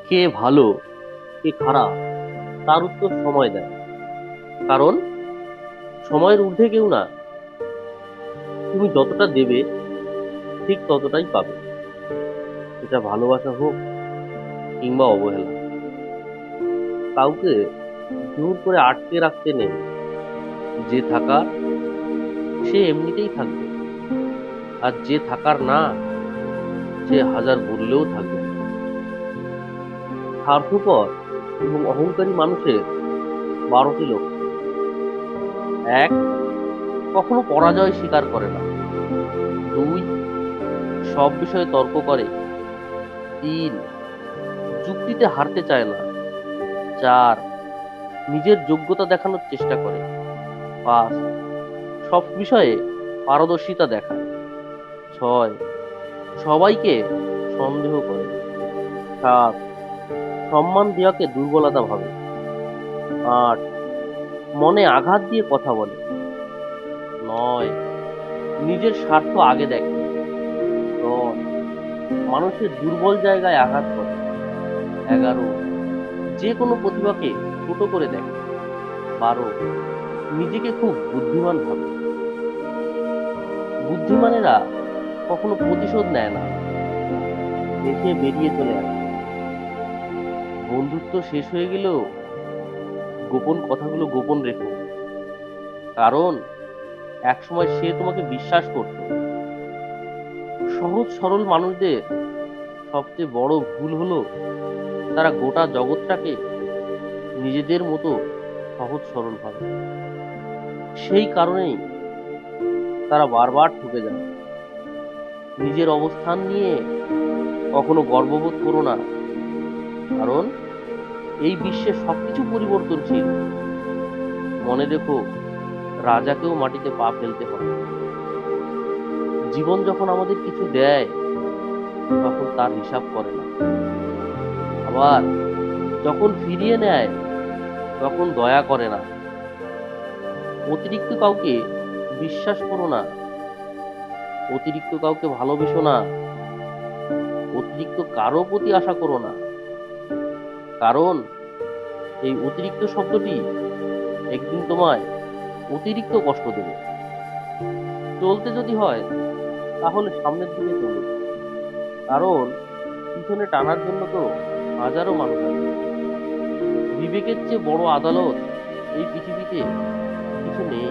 কে ভালো কে খারাপ তার উত্তর সময় দেয়। কারণ সময়ের ঊর্ধ্বে কেউ না। তুমি যতটা দেবে ঠিক ততটাই পাবে। এটা ভালোবাসা হোক কিংবা অবহেলা। কাউকে জোর করে আটকে রাখতে নেই। যে থাকার সে এমনিতেই থাকবে, আর যে থাকার না সে হাজার বললেও থাকবে। স্বার্থপর এবং অহংকারী মানুষের 12টি লক্ষণ। এক, কখনো পরাজয় স্বীকার করে না। দুই, সব বিষয়ে তর্ক করে। তিন, যুক্তিতে হারতে চায় না। চার, নিজের যোগ্যতা দেখানোর চেষ্টা করে। পাঁচ, সব বিষয়ে পারদর্শিতা দেখায়। ছয়, সবাইকে সন্দেহ করে। সাত, সম্মান দেওয়াকে দুর্বলতা ভাবে। আট, মনে আঘাত দিয়ে কথা বলে। নয়, নিজের স্বার্থ আগে দেখে। দশ, মানুষের দুর্বল জায়গায় আঘাত করে। 11, যে কোনো প্রতিভাকে ছোট করে দেখে। 12, নিজেকে খুব বুদ্ধিমান ভাবে। বুদ্ধিমানেরা কখনো প্রতিশোধ নেয় না, দেশে বেরিয়ে চলে আসে। বন্ধুত্ব শেষ হয়ে গেলেও গোপন কথাগুলো গোপন রেখো। কারণ একসময় সে তোমাকে বিশ্বাস করত। সহজ সরল মানুষদের সবচেয়ে বড় ভুল হলো তারা গোটা জগৎটাকে নিজেদের মতো সহজ সরল ভাবে। সেই কারণেই তারা বারবার ঠকে যায়। নিজের অবস্থান নিয়ে কখনো গর্ববোধ করো না। কারণ এই বিশ্বে সবকিছু পরিবর্তনশীল। মনে রেখো, রাজাকেও মাটিতে পা ফেলতে হয়। জীবন যখন আমাদের কিছু দেয় তখন তার হিসাব করে না। আবার যখন ফিরিয়ে নেয় তখন দয়া করে না। অতিরিক্ত কাউকে বিশ্বাস করো না। অতিরিক্ত কাউকে ভালোবেসো না। অতিরিক্ত কারো প্রতি আশা করো না। কারণ এই অতিরিক্ত শব্দটি একদিন তোমায় অতিরিক্ত কষ্ট দেবে। চলতে যদি হয় তাহলে সামনের দিকে চলুন। কারণ পিছনে টানার জন্য তো হাজারো মানুষ আছে। বিবেকের চেয়ে বড় আদালত এই পৃথিবীতে কিছু নেই।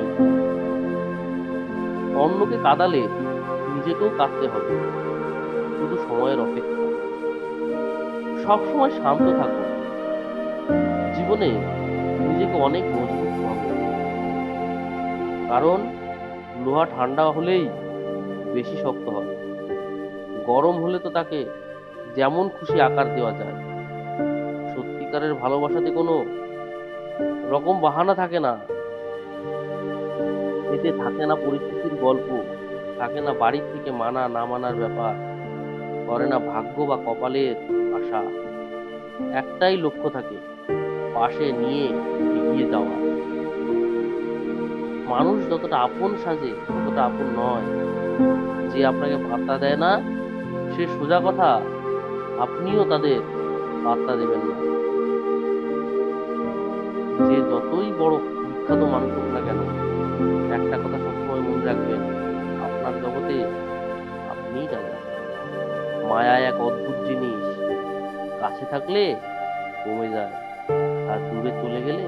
অন্যকে কাঁদালে নিজেকেও কাঁদতে হবে, শুধু সময়ের অপেক্ষা। সবসময় শান্ত থাকো। জীবনে নিজেকে অনেক মজবুত ভাবো। কারণ লোহা ঠান্ডা হলেই বেশি শক্ত হয়, গরম হলে তো তাকে যেমন খুশি আকার দেওয়া যায়। সত্যিকারের ভালোবাসাতে কোনো রকম বাহানা থাকে না। এতে থাকে না পরিস্থিতির গল্প, থাকে না বাড়ির থেকে মানা না মানার ব্যাপার, করে না ভাগ্য বা কপালের আশা। একটাই লক্ষ্য থাকে, পাশে নিয়ে এগিয়ে যাওয়া। মানুষ যতটা আপন সাজে ততটা আপন নয়। যে আপনাকে পাত্তা দেয় না সে সোজা কথা, আপনিও তাদের পাত্তা দেবেন না। যে যতই বড় বিখ্যাত মানুষ হোক না কেন, একটা কথা সবসময় মনে রাখবেন, আপনার জগতে আপনিই রাজা। মায়া এক অদ্ভুত জিনিস, কাছে থাকলে কমে যায় আর দূরে চলে গেলে